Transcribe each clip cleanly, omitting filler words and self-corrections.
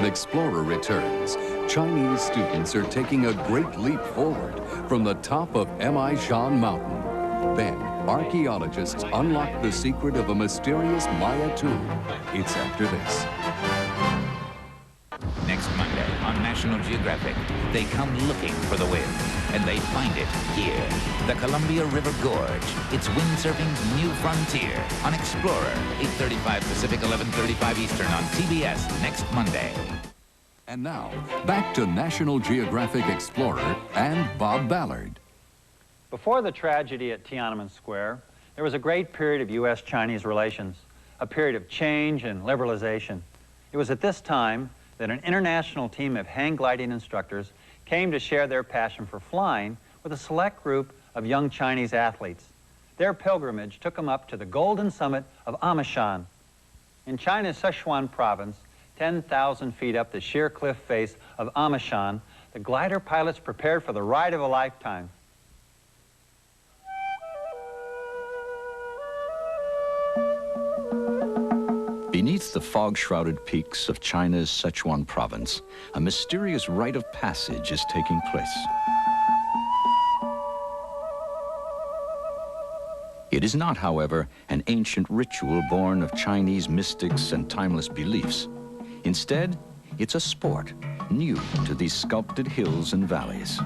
an explorer returns, Chinese students are taking a great leap forward from the top of Shan Mountain. Then, archaeologists unlock the secret of a mysterious Maya tomb. It's after this. Next Monday on National Geographic, they come looking for the wind, and they find it here. The Columbia River Gorge. It's windsurfing's new frontier on Explorer, 8:35 Pacific, 11:35 Eastern on TBS next Monday. And now, back to National Geographic Explorer and Bob Ballard. Before the tragedy at Tiananmen Square, there was a great period of U.S.-Chinese relations, a period of change and liberalization. It was at this time that an international team of hang gliding instructors came to share their passion for flying with a select group of young Chinese athletes. Their pilgrimage took them up to the golden summit of Shan. In China's Sichuan province, 10,000 feet up the sheer cliff face of Shan, the glider pilots prepared for the ride of a lifetime. Beneath the fog-shrouded peaks of China's Sichuan province, a mysterious rite of passage is taking place. It is not, however, an ancient ritual born of Chinese mystics and timeless beliefs. Instead, it's a sport new to these sculpted hills and valleys.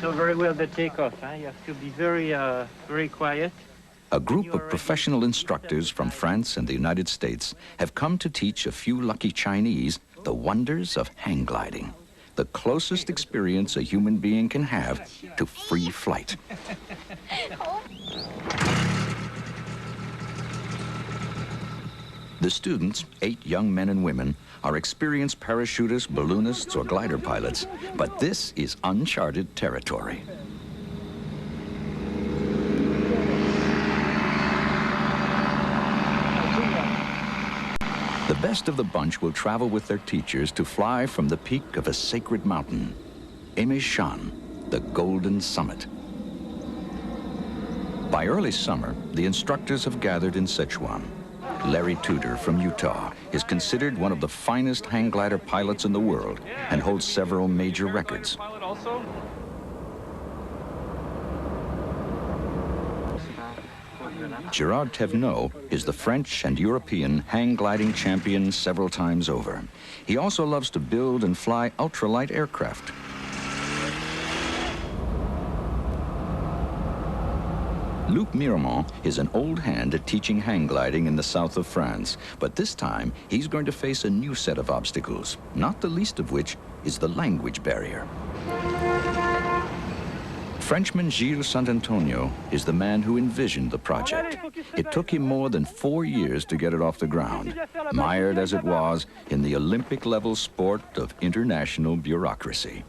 So very well the takeoff. You have to be very quiet. A group of professional instructors from France and the United States have come to teach a few lucky Chinese the wonders of hang gliding, the closest experience a human being can have to free flight. The students, 8 young men and women, are experienced parachutists, balloonists, or glider pilots, but this is uncharted territory. The best of the bunch will travel with their teachers to fly from the peak of a sacred mountain, Shan, the Golden Summit. By early summer, the instructors have gathered in Sichuan. Larry Tudor from Utah is considered one of the finest hang glider pilots in the world and holds several major records. Gérard Thevenot is the French and European hang gliding champion several times over. He also loves to build and fly ultralight aircraft. Luc Miramont is an old hand at teaching hang gliding in the south of France, but this time he's going to face a new set of obstacles, not the least of which is the language barrier. Frenchman Gilles Saint-Antonio is the man who envisioned the project. It took him more than 4 years to get it off the ground, mired as it was in the Olympic-level sport of international bureaucracy.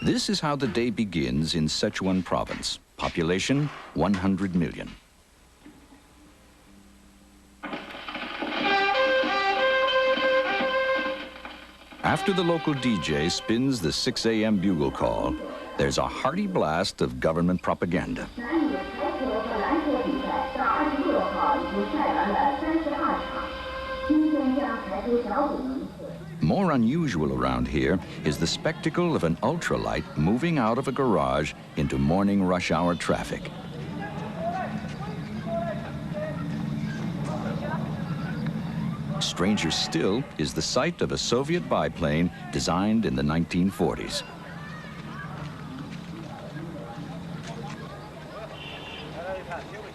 This is how the day begins in Sichuan province. Population, 100 million. After the local DJ spins the 6 a.m. bugle call, there's a hearty blast of government propaganda. More unusual around here is the spectacle of an ultralight moving out of a garage into morning rush hour traffic. Stranger still is the sight of a Soviet biplane designed in the 1940s.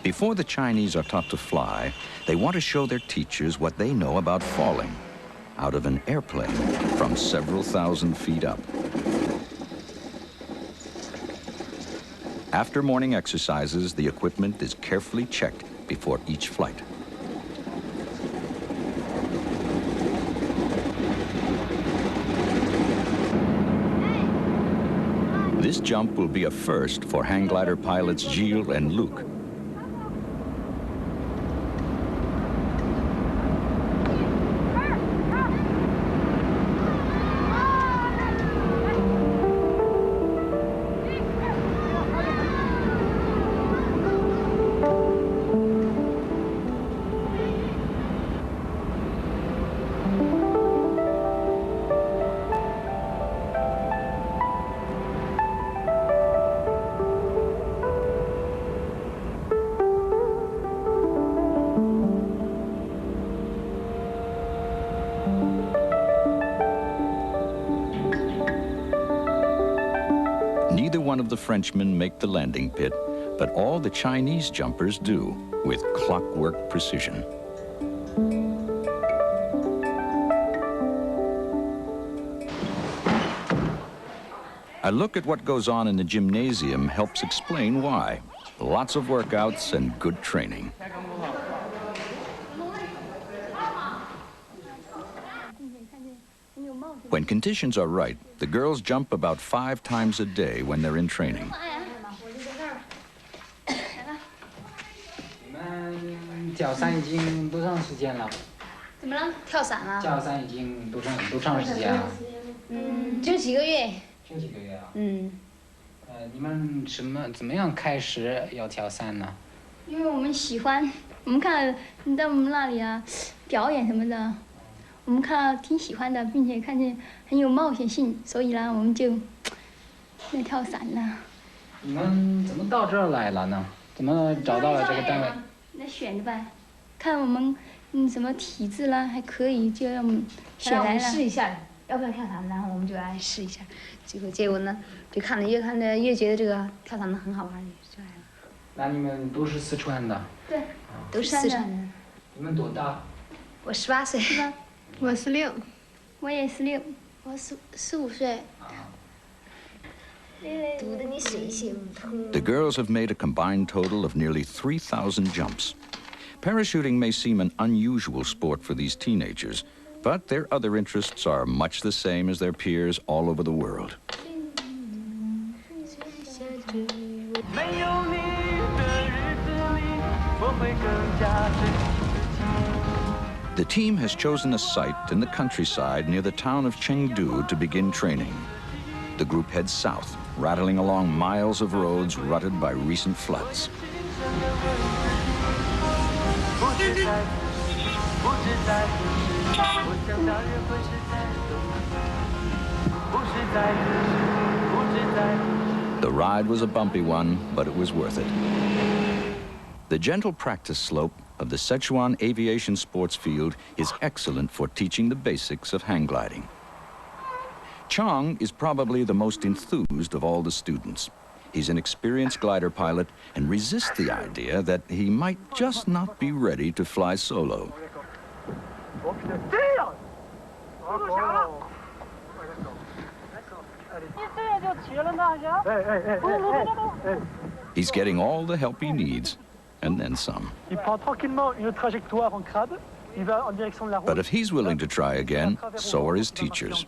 Before the Chinese are taught to fly, they want to show their teachers what they know about falling out of an airplane from several thousand feet up. After morning exercises, the equipment is carefully checked before each flight. This jump will be a first for hang glider pilots Gilles and Luc. Neither one of the Frenchmen make the landing pit, but all the Chinese jumpers do, with clockwork precision. A look at what goes on in the gymnasium helps explain why. Lots of workouts and good training. When conditions are right, the girls jump about 5 times a day when they're in training. 你们跳伞已经多长时间了？怎么了？跳伞了？跳伞已经多长时间了？就几个月。就几个月啊？你们怎么样开始要跳伞呢？因为我们喜欢，我们看你在我们那里啊，表演什么的。 我们看到挺喜欢的，并且看见很有冒险性，所以呢，我们就来跳伞了。你们怎么到这儿来了呢？怎么找到了这个单位？来选的呗，看我们什么体质啦，还可以，就让我们选来了。试一下，要不要跳伞？然后我们就来试一下。结果呢，就看着越觉得这个跳伞的很好玩，就来了。那你们都是四川的？对，都是四川人。你们多大？我18岁。是吧？ 我16，我也16，我15岁。读的你水性通。 The girls have made a combined total of nearly 3,000 jumps. Parachuting may seem an unusual sport for these teenagers, but their other interests are much the same as their peers all over the world. The team has chosen a site in the countryside near the town of Chengdu to begin training. The group heads south, rattling along miles of roads rutted by recent floods. The ride was a bumpy one, but it was worth it. The gentle practice slope of the Sichuan aviation sports field is excellent for teaching the basics of hang gliding. Chong is probably the most enthused of all the students. He's an experienced glider pilot and resists the idea that he might just not be ready to fly solo. He's getting all the help he needs, and then some. But if he's willing to try again, so are his teachers.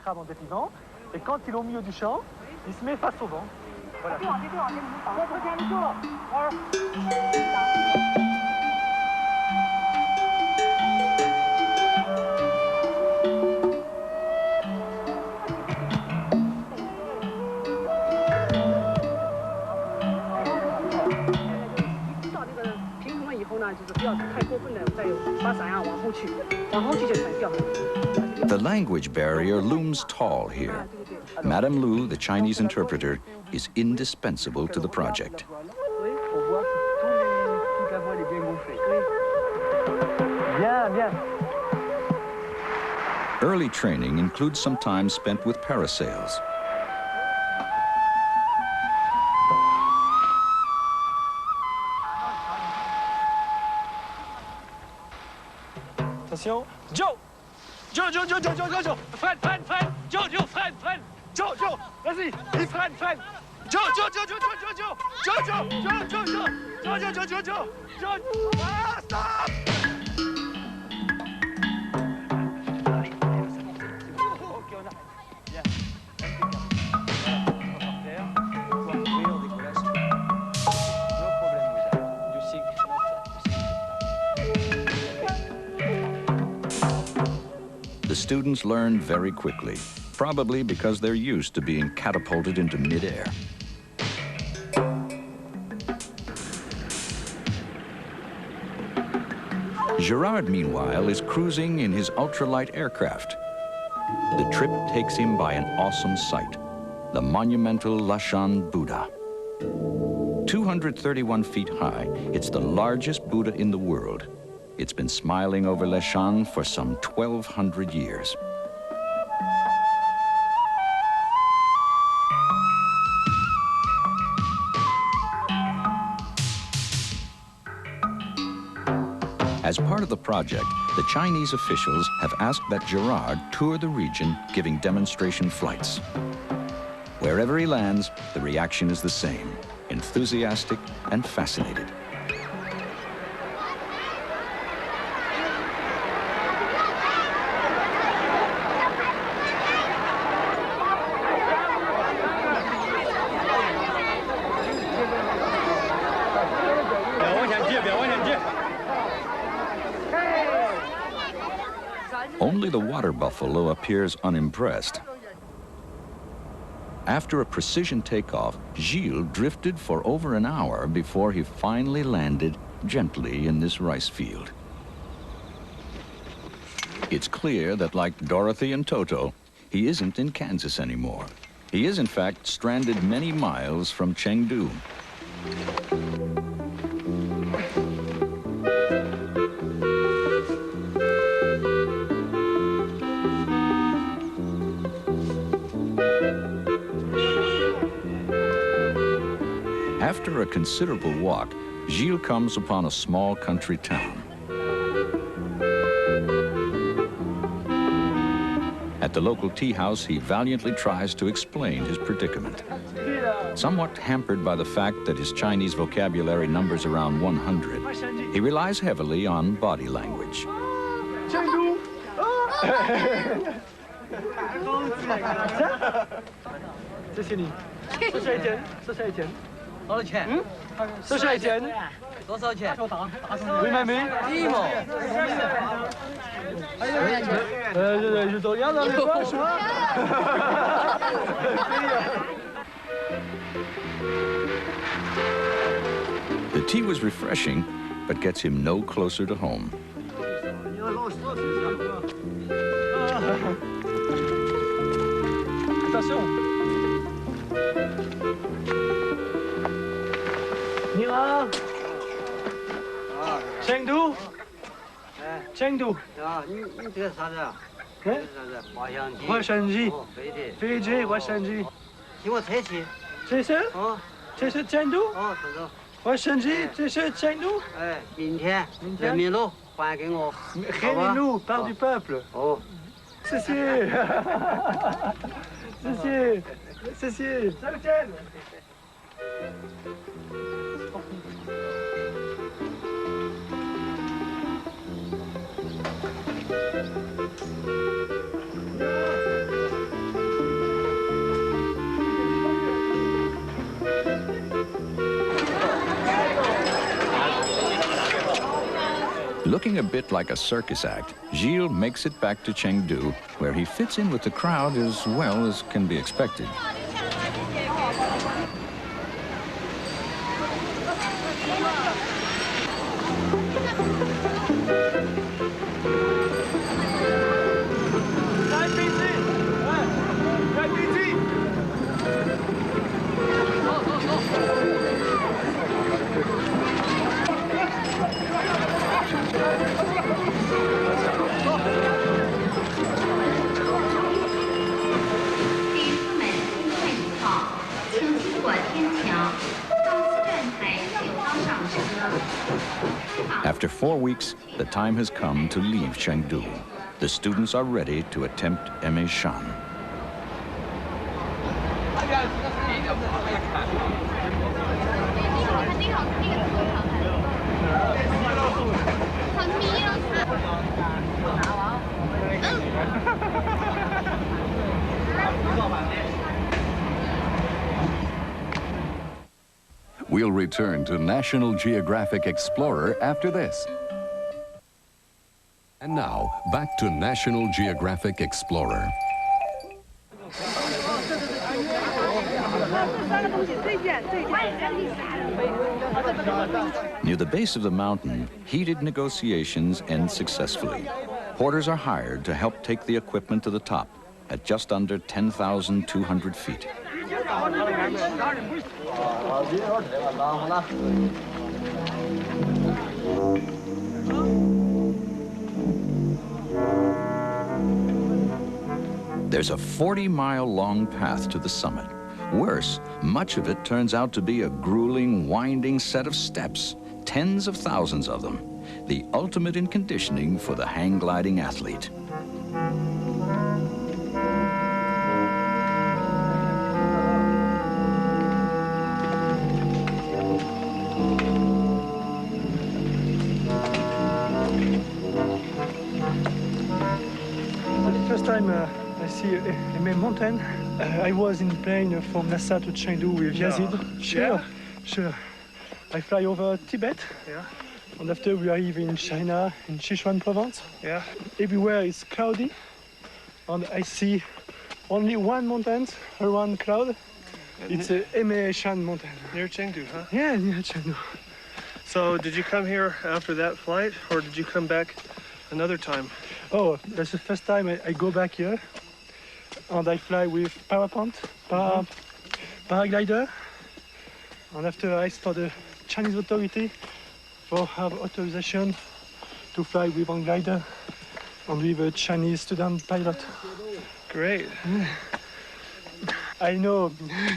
The language barrier looms tall here. Madame Lu, the Chinese interpreter, is indispensable to the project. Early training includes some time spent with parasails. Attention, Joe! Joe! Freine! Joe, freine! Joe, freine! Vas-y, il freine! Stop! The students learn very quickly, probably because they're used to being catapulted into midair. Gérard, meanwhile, is cruising in his ultralight aircraft. The trip takes him by an awesome sight, the monumental Lashan Buddha. 231 feet high, it's the largest Buddha in the world. It's been smiling over Lashan for some 1,200 years. As part of the project, the Chinese officials have asked that Gérard tour the region, giving demonstration flights. Wherever he lands, the reaction is the same, enthusiastic and fascinated. Only the water buffalo appears unimpressed. After a precision takeoff, Gilles drifted for over an hour before he finally landed gently in this rice field. It's clear that, like Dorothy and Toto, he isn't in Kansas anymore. He is, in fact, stranded many miles from Chengdu. After a considerable walk, Gilles comes upon a small country town. At the local tea house, he valiantly tries to explain his predicament. Somewhat hampered by the fact that his Chinese vocabulary numbers around 100, he relies heavily on body language. The tea was refreshing, but gets him no closer to home. Chengdu? Chengdu?飞机 滑翔机 这是 这是成都 滑翔机 这是成都 明天 人民路还给我 人民路 part du peuple 谢谢谢谢谢谢再见 Looking a bit like a circus act, Gilles makes it back to Chengdu, where he fits in with the crowd as well as can be expected. After 4 weeks, the time has come to leave Chengdu. The students are ready to attempt Shan. We'll return to National Geographic Explorer after this. And now, back to National Geographic Explorer. Near the base of the mountain, heated negotiations end successfully. Porters are hired to help take the equipment to the top at just under 10,200 feet. There's a 40-mile-long path to the summit. Worse, much of it turns out to be a grueling, winding set of steps, tens of thousands of them, the ultimate in conditioning for the hang-gliding athlete. First time I see a main mountain. I was in plane from Lhasa to Chengdu with Yazid. Sure. I fly over Tibet. Yeah. And after we arrive in China, in Sichuan province. Yeah. Everywhere is cloudy. And I see only one mountain around cloud. It's a Shan mountain. Near Chengdu, huh? Yeah, near Chengdu. So did you come here after that flight, or did you come back another time? Oh, that's the first time I go back here. And I fly with parapente, paraglider. And after I ask for the Chinese authority for have authorization to fly with one glider and with a Chinese student pilot. Great. I know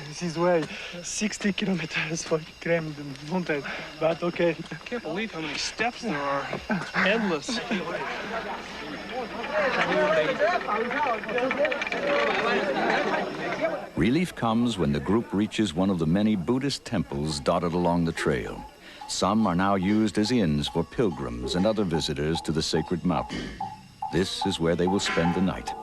this is way 60 kilometers for climb the mountain, but okay. I can't believe how many steps there are. Endless. Relief comes when the group reaches one of the many Buddhist temples dotted along the trail. Some are now used as inns for pilgrims and other visitors to the sacred mountain. This is where they will spend the night.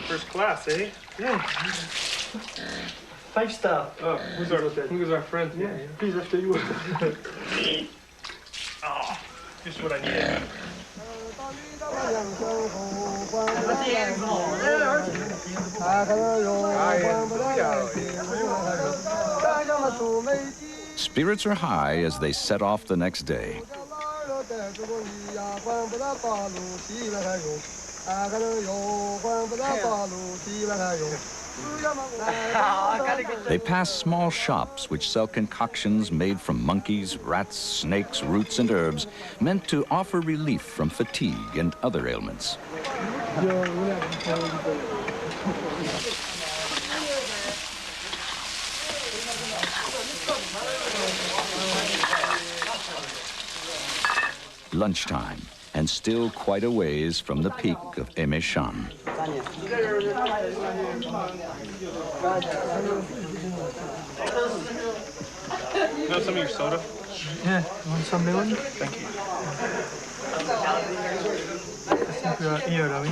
First class, eh? Yeah. 5 star. Oh, who's our friend? Yeah, please after you. Oh, just what I needed. Spirits are high as they set off the next day. They pass small shops which sell concoctions made from monkeys, rats, snakes, roots, and herbs, meant to offer relief from fatigue and other ailments. Lunchtime, and still quite a ways from the peak of Shan. You want some of your soda? Yeah, you want some lemon? Thank you. I think we are here, are we?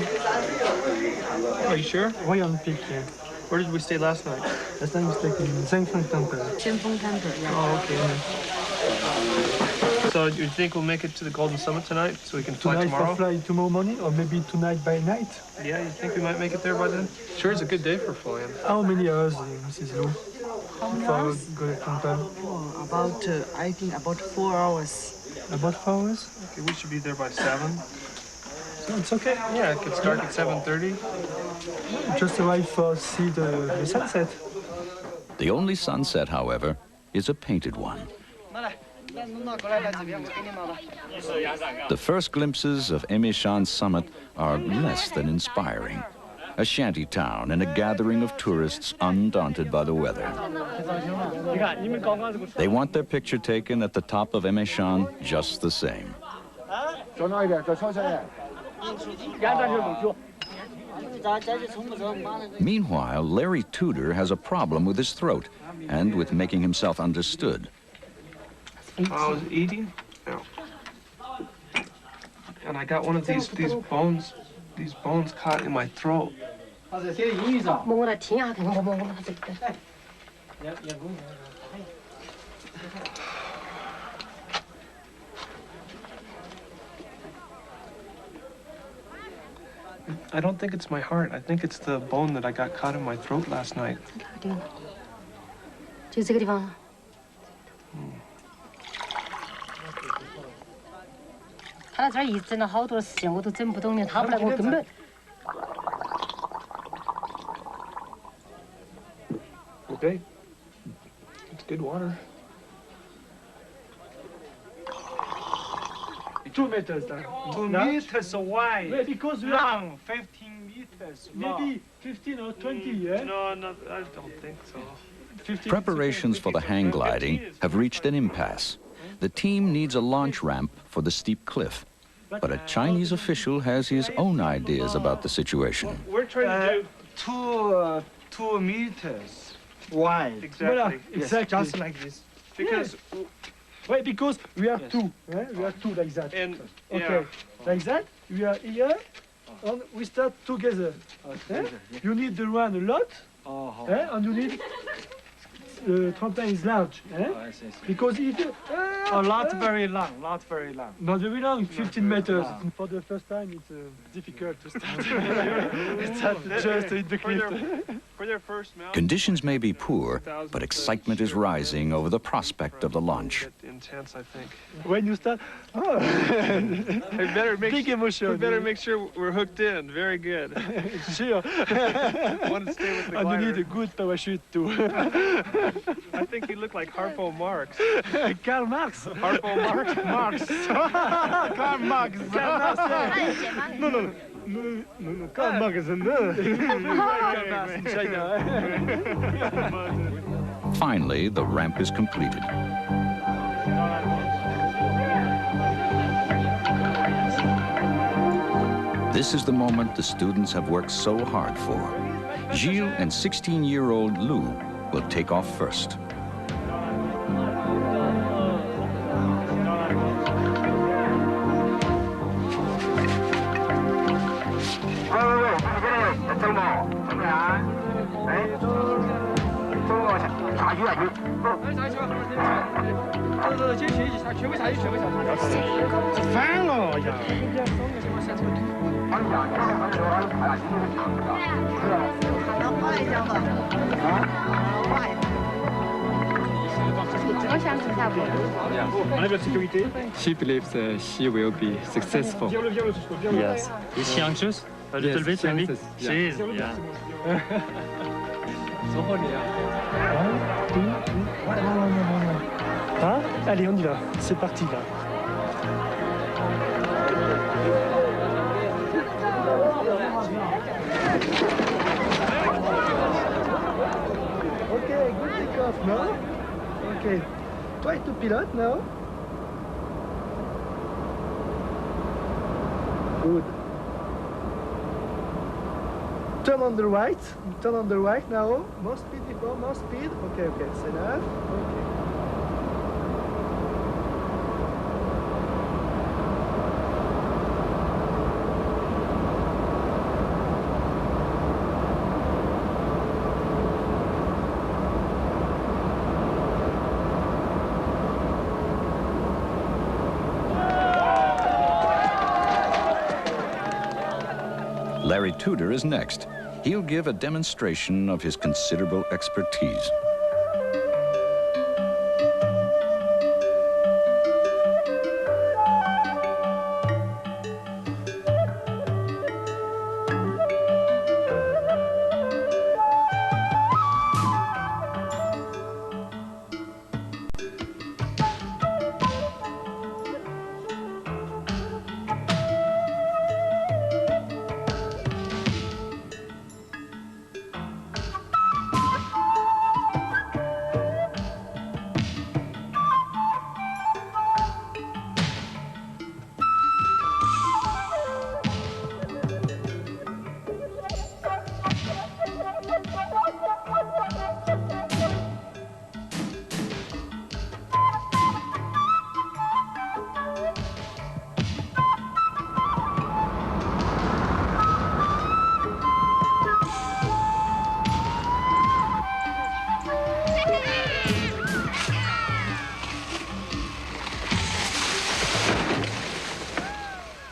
Are you sure? Way on peak here. Where did we stay last night? Last time we stayed in Zhangfeng Temple. Zhangfeng Temple, yeah. Oh, okay. So you think we'll make it to the Golden Summit tonight so we can fly tomorrow? Fly tomorrow morning, or maybe tonight by night. Yeah, you think we might make it there by then? Sure, it's a good day for flying. How many hours, Mrs. Lu? How many hours? About, I think about 4 hours. About 4 hours? Okay, we should be there by 7. So it's okay. Yeah, it could start at 7:30. Just arrive for see the sunset. The only sunset, however, is a painted one. The first glimpses of Emeshan's summit are less than inspiring. A shanty town and a gathering of tourists undaunted by the weather. They want their picture taken at the top of Emeshan just the same. Meanwhile, Larry Tudor has a problem with his throat and with making himself understood. I was eating, and I got one of these bones caught in my throat. I don't think it's my heart. I think it's the bone that I got caught in my throat last night. Okay. It's good water. 2 meters. 2 meters wide. Yeah, because we long, 15 meters long. maybe 15 or 20, yeah? No, I don't think so. 15, Preparations for the hang gliding have reached an impasse. The team needs a launch ramp for the steep cliff, but a Chinese official has his own ideas about the situation. We're trying to do 2 meters wide. exactly. Voilà, exactly. Just like this. Because Wait, because we have two. Eh? We have two like that. and Okay, like that. We are here, and we start together. Eh? You need the run a lot, and you need trampoline is large. Eh? Because if you, Not very long, not very long. not very long, 15 meters. For the first time, it's difficult to start. It's just in the cliff. for their first mountain, Conditions may be poor, but excitement is rising over the prospect of the launch. intense, I think. When you start, We better make big emotion. We better make sure we're hooked in. Very good. Sure. Want to stay with the And you need glider. a good parachute too. I think you look like Harpo Marx. Karl Marx. Harpo Marx. Marx. Karl Marx. Karl Marx. No, no, no. Karl Marx is in there. Karl Marx in China. Finally, the ramp is completed. This is the moment the students have worked so hard for. Gilles and 16-year-old Lou will take off first. She believes she will be successful. Yes. Is she anxious? A little bit, maybe? Yeah. She is, yeah. Hein? Allez, on y va. C'est parti là. Okay, good takeoff now. Okay, try to pilot now. Good. Turn on the right. Turn on the right now. More speed before, more speed. Okay, okay, it's enough. Okay. Larry Tudor is next. He'll give a demonstration of his considerable expertise.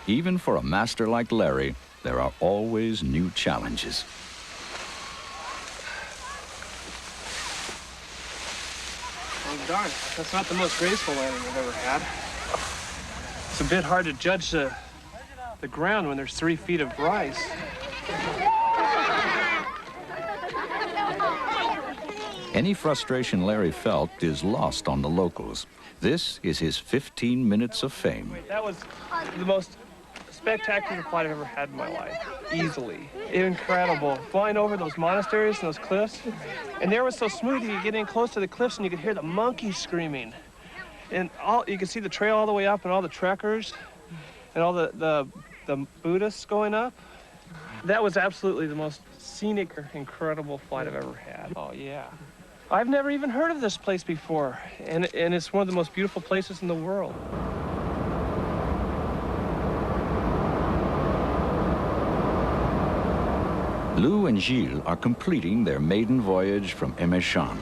Even for a master like Larry, there are always new challenges. Oh, darn. That's not the most graceful landing I've ever had. It's a bit hard to judge the ground when there's 3 feet of rise. Any frustration Larry felt is lost on the locals. This is his 15 minutes of fame. That was the most spectacular flight I've ever had in my life, easily. Incredible. Flying over those monasteries and those cliffs. And the air was so smooth, you could get in close to the cliffs and you could hear the monkeys screaming. And you could see the trail all the way up and all the trekkers and all the Buddhists going up. That was absolutely the most scenic, incredible flight I've ever had. Oh, yeah. I've never even heard of this place before, and it's one of the most beautiful places in the world. Lou and Gilles are completing their maiden voyage from Emeshan.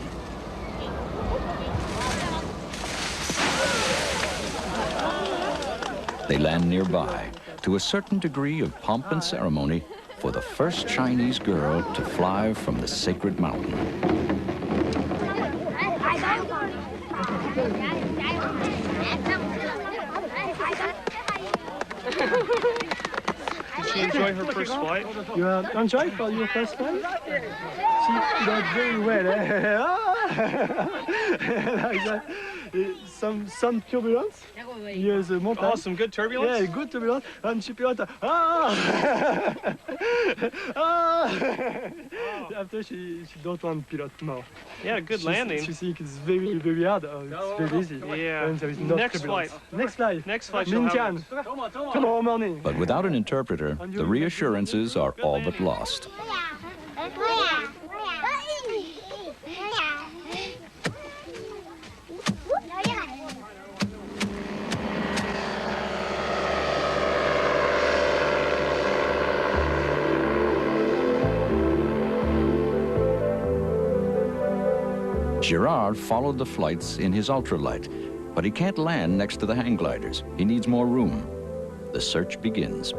They land nearby, to a certain degree of pomp and ceremony, for the first Chinese girl to fly from the sacred mountain. Did she enjoy her first flight? You enjoy for your first flight? She did very well. Like that. Some turbulence. Yes, mountain. Oh, some good turbulence? Yeah, good turbulence. And she pilot. After she don't want pilot more. Yeah, good landing. She thinks it's very, very hard. It's very easy. Yeah. And there is no Next turbulence. flight. Next flight. Next flight. Mintian. Tomorrow morning. But without an interpreter, the reassurances are all but lost. Gérard followed the flights in his ultralight, but he can't land next to the hang gliders. He needs more room. The search begins.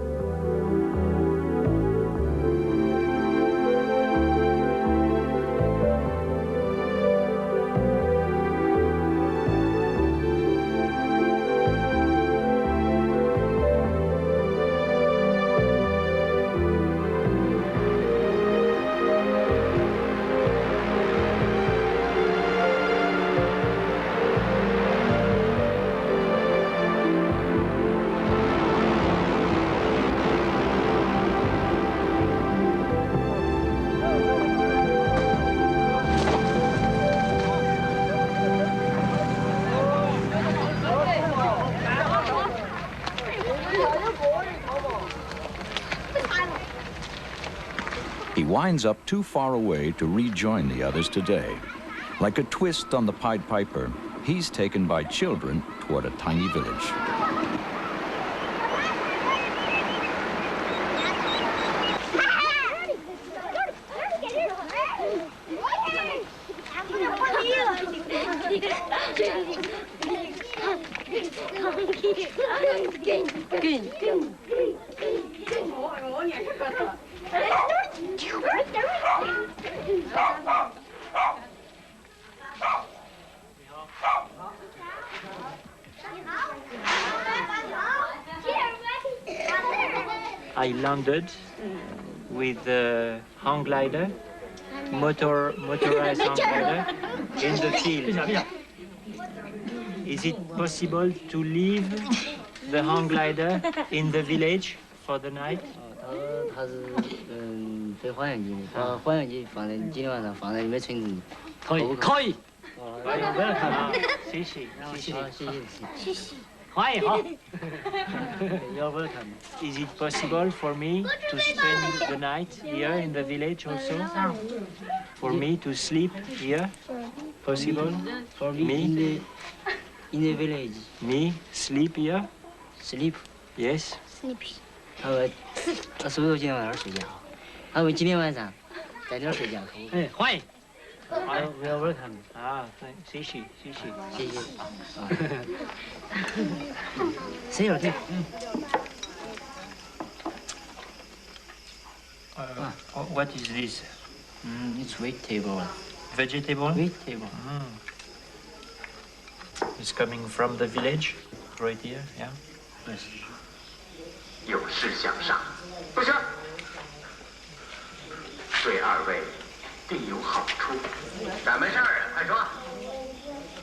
He winds up too far away to rejoin the others today. Like a twist on the Pied Piper, he's taken by children toward a tiny village. I landed with the hang glider, motorized hang glider, in the field. Is it possible to leave the hang glider in the village for the night? 它是飞花样机的，把花样机放在今天晚上放在里面存。可以，可以。谢谢，谢谢，谢谢。 Hi, you're welcome. Is it possible for me to spend the night here in the village also? For me to sleep here? Possible? For me in the village. Me sleep here? Sleep? Yes. Sleep. 他所有今天晚上睡觉，他们今天晚上在这儿睡觉。哎，欢迎。You're welcome. 啊，谢谢，谢谢，谢谢。谁有这？ What is this? It's vegetable. Vegetable? Vegetable. It's coming from the village, right here, yeah? Yes. 有事向上，不行，对二位定有好处。咱们事儿，快说。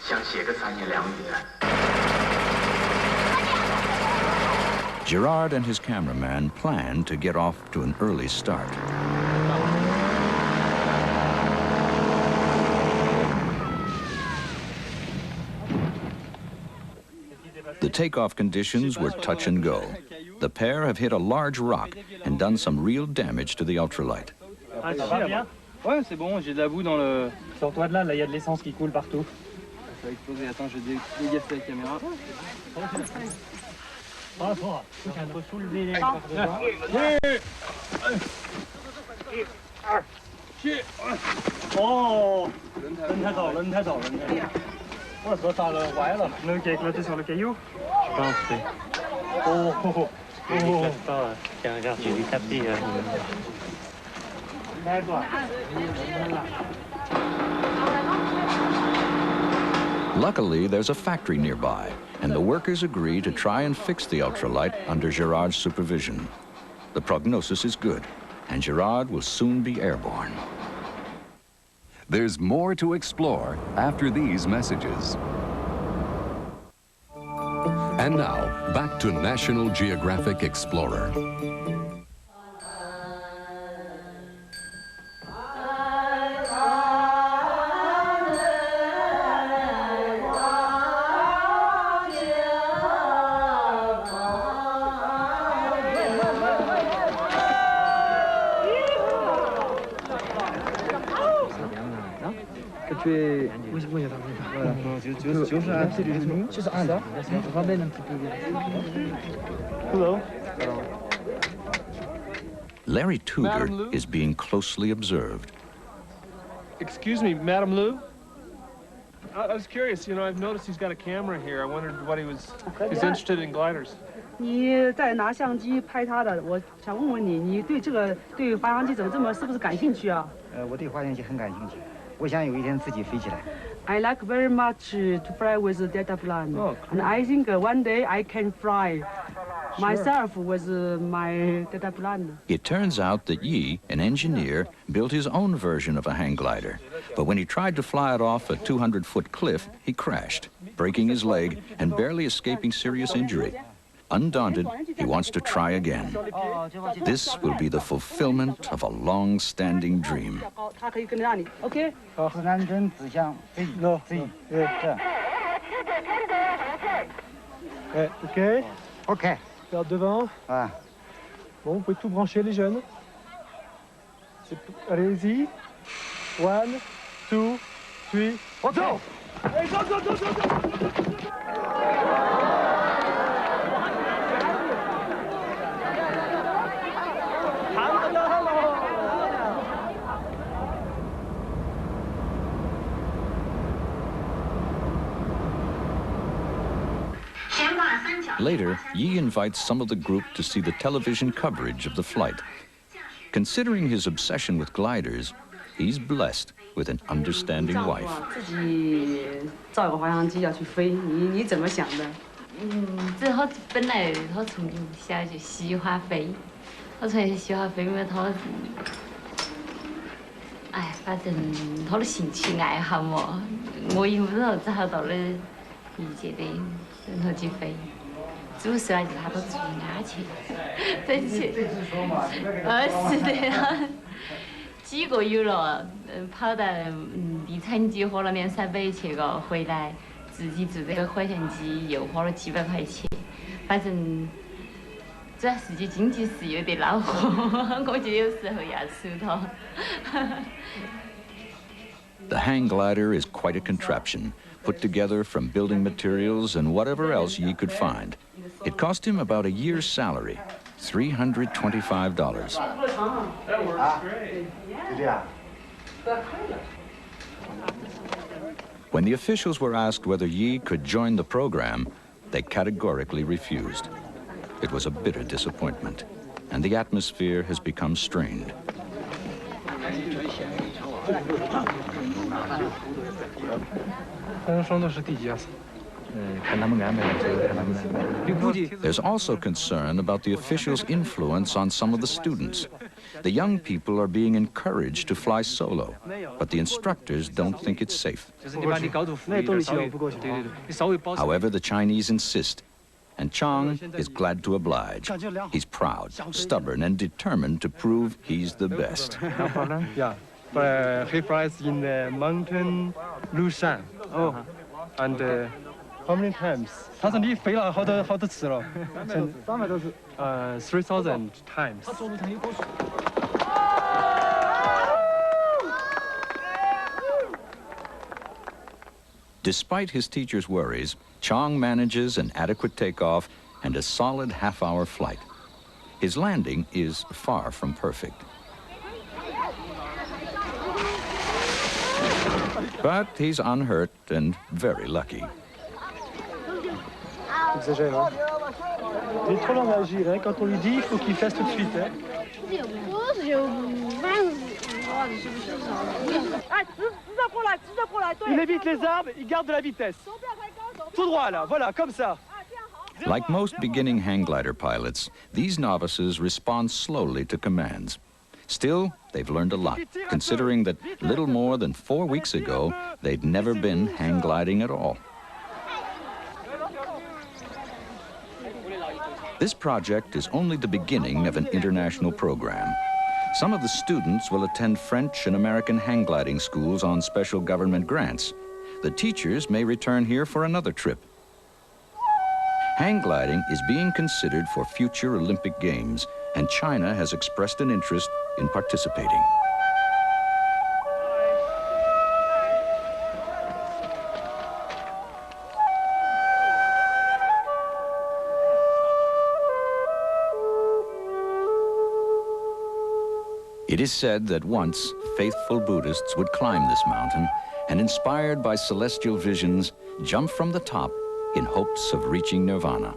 想写个三言两语的。 Gérard and his cameraman planned to get off to an early start. The takeoff conditions were touch and go. The pair have hit a large rock and done some real damage to the ultralight. Ah, ça va bien? Ouais, c'est bon, j'ai de la boue dans le... Sur toi de là, il y a de l'essence qui coule partout. Ça va exploser, attends, je vais dégager la caméra. On peut soulever les Oh! 人太早，人太早，人太早。我说咋了？歪了？能给éclater sur le caillou? Je pense, oui. Oh! Il n'éclate pas. Tiens, regarde, j'ai dû taper. Luckily, there's a factory nearby, and the workers agree to try and fix the ultralight under Gérard's supervision. The prognosis is good, and Gérard will soon be airborne. There's more to explore after these messages. And now, back to National Geographic Explorer. Hello. Larry Tudor is being closely observed. Excuse me, Madame Lou? I was curious, you know, I've noticed he's got a camera here. I wondered what he's interested in gliders. 你在拿相机拍他的，我想问问你，你对这个对滑翔机怎么这么是不是感兴趣啊？我对滑翔机很感兴趣，我想有一天自己飞起来。I like very much to fly with a data plane, and I think one day I can fly myself with my data plane. It turns out that Yi, an engineer, built his own version of a hang glider. But when he tried to fly it off a 200-foot cliff, he crashed, breaking his leg and barely escaping serious injury. Undaunted, he wants to try again. This will be the fulfillment of a long-standing dream. OK? OK. OK. Garde devant. Ah. Bon, vous pouvez tout brancher, les jeunes. Allez-y. 1, 2, 3. Go! Hey, go, go, go, go, go! Later, Yi invites some of the group to see the television coverage of the flight. Considering his obsession with gliders, he's blessed with an understanding wife. 自己造个滑翔机要去飞，你怎么想的？这他本来他从小就喜欢飞，他从小喜欢飞，因为他，反正他的兴趣爱好嘛，我也不知道只好到了理解的，然后去飞。主是啊，就他都注意安全，真是。是的，几个月了，跑到地产局花了200-300去个，回来自己做这个滑翔机又花了几百块钱，反正主要是经济是有点恼火，我就有时候要出头。The hang glider is quite a contraption, put together from building materials and whatever else Yi could find. It cost him about a year's salary, $325. That works great. When the officials were asked whether Yi could join the program, they categorically refused. It was a bitter disappointment. and the atmosphere has become strained. There's also concern about the officials' influence on some of the students. The young people are being encouraged to fly solo, but the instructors don't think it's safe. However, the Chinese insist, and Chang is glad to oblige. He's proud, stubborn, and determined to prove he's the best. No problem? Yeah. He flies in the mountain Lushan. Oh. And how many times? 他说你飞了好多次了。300多次。3,000 times. Despite his teacher's worries, Chang manages an adequate takeoff and a solid half-hour flight. His landing is far from perfect. But he's unhurt and very lucky. Exagère, hein? Il est trop lent à agir, hein? Quand on lui dit, il faut qu'il fasse tout de suite, hein? Il évite les arbres, il garde de la vitesse. Tout droit, là, voilà, comme ça. Like most beginning hang glider pilots, these novices respond slowly to commands. Still, they've learned a lot, considering that little more than 4 weeks ago, they'd never been hang gliding at all. This project is only the beginning of an international program. Some of the students will attend French and American hang gliding schools on special government grants. The teachers may return here for another trip. Hang gliding is being considered for future Olympic Games, and China has expressed an interest in participating. It is said that once faithful Buddhists would climb this mountain and, inspired by celestial visions, jump from the top in hopes of reaching nirvana.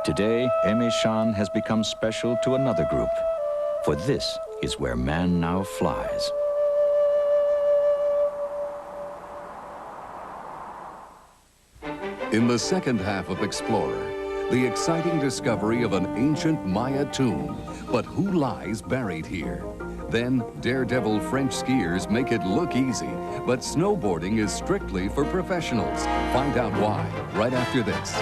Today, Shan has become special to another group, for this is where man now flies. In the second half of Explorer, the exciting discovery of an ancient Maya tomb. But who lies buried here? Then, daredevil French skiers make it look easy, but snowboarding is strictly for professionals. Find out why, right after this.